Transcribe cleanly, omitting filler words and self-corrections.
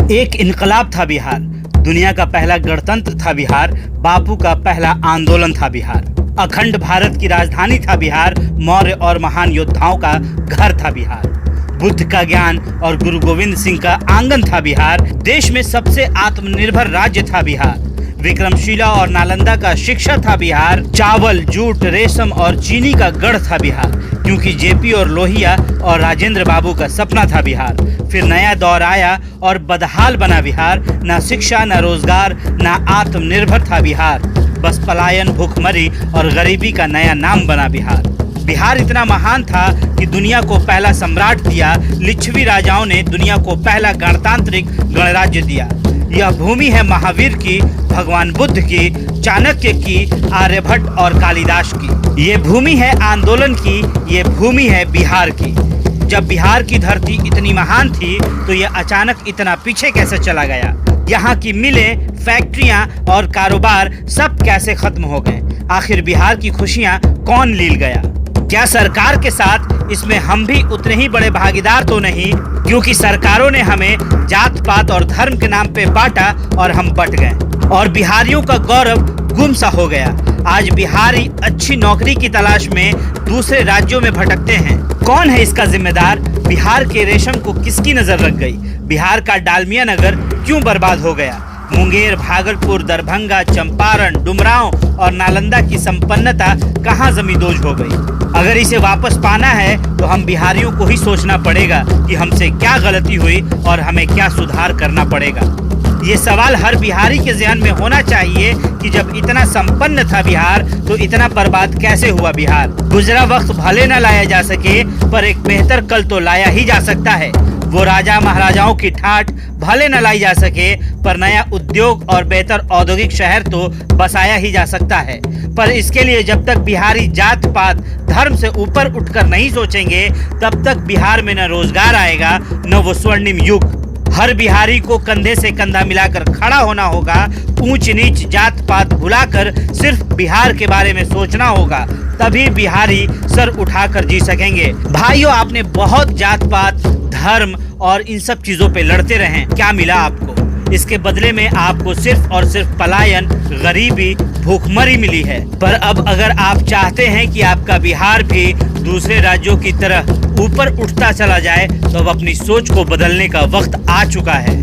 एक इनकलाब था बिहार, दुनिया का पहला गणतंत्र था बिहार, बापू का पहला आंदोलन था बिहार, अखंड भारत की राजधानी था बिहार, मौर्य और महान योद्धाओं का घर था बिहार, बुद्ध का ज्ञान और गुरु गोविंद सिंह का आंगन था बिहार, देश में सबसे आत्मनिर्भर राज्य था बिहार, विक्रमशिला और नालंदा का शिक्षा था बिहार, चावल, जूट, रेशम और चीनी का गढ़ था बिहार, क्योंकि जेपी और लोहिया और राजेंद्र बाबू का सपना था बिहार। फिर नया दौर आया और बदहाल बना बिहार, ना शिक्षा, ना रोजगार, ना आत्मनिर्भर था बिहार, बस पलायन, भूखमरी और गरीबी का नया नाम बना बिहार। बिहार इतना महान था कि दुनिया को पहला सम्राट दिया, लिच्छवी राजाओं ने दुनिया को पहला गणतांत्रिक गणराज्य दिया। यह भूमि है महावीर की, भगवान बुद्ध की, चाणक्य की, आर्यभट्ट और कालिदास की। ये भूमि है आंदोलन की, ये भूमि है बिहार की। जब बिहार की धरती इतनी महान थी तो ये अचानक इतना पीछे कैसे चला गया? यहाँ की मिलें, फैक्ट्रियाँ और कारोबार सब कैसे खत्म हो गए? आखिर बिहार की खुशियाँ कौन लील गया? क्या सरकार के साथ इसमें हम भी उतने ही बड़े भागीदार तो नहीं? क्योंकि सरकारों ने हमें जात पात और धर्म के नाम पे बांटा और हम बट गए और बिहारियों का गौरव गुम सा हो गया। आज बिहारी अच्छी नौकरी की तलाश में दूसरे राज्यों में भटकते हैं। कौन है इसका जिम्मेदार? बिहार के रेशम को किसकी नजर लग गई? बिहार का डालमिया नगर क्यों बर्बाद हो गया? मुंगेर, भागलपुर, दरभंगा, चंपारण, डुमरांव और नालंदा की संपन्नता कहाँ जमींदोज हो गई? अगर इसे वापस पाना है तो हम बिहारियों को ही सोचना पड़ेगा कि हमसे क्या गलती हुई और हमें क्या सुधार करना पड़ेगा। ये सवाल हर बिहारी के ज़हन में होना चाहिए कि जब इतना संपन्न था बिहार तो इतना बर्बाद कैसे हुआ बिहार? गुजरा वक्त भले न लाया जा सके पर एक बेहतर कल तो लाया ही जा सकता है। वो राजा महाराजाओं की ठाठ भले न लाई जा सके पर नया उद्योग और बेहतर औद्योगिक शहर तो बसाया ही जा सकता है। पर इसके लिए जब तक बिहारी जात पात धर्म से ऊपर उठकर नहीं सोचेंगे तब तक बिहार में न रोजगार आएगा न वो स्वर्णिम युग। हर बिहारी को कंधे से कंधा मिलाकर खड़ा होना होगा, ऊंच नीच जात पात भुलाकर सिर्फ बिहार के बारे में सोचना होगा, तभी बिहारी सर उठाकर जी सकेंगे। भाइयों, आपने बहुत जात पात, धर्म और इन सब चीजों पे लड़ते रहे, क्या मिला आपको? इसके बदले में आपको सिर्फ और सिर्फ पलायन, गरीबी, भूखमरी मिली है। पर अब अगर आप चाहते हैं कि आपका बिहार भी दूसरे राज्यों की तरह ऊपर उठता चला जाए तो अब अपनी सोच को बदलने का वक्त आ चुका है।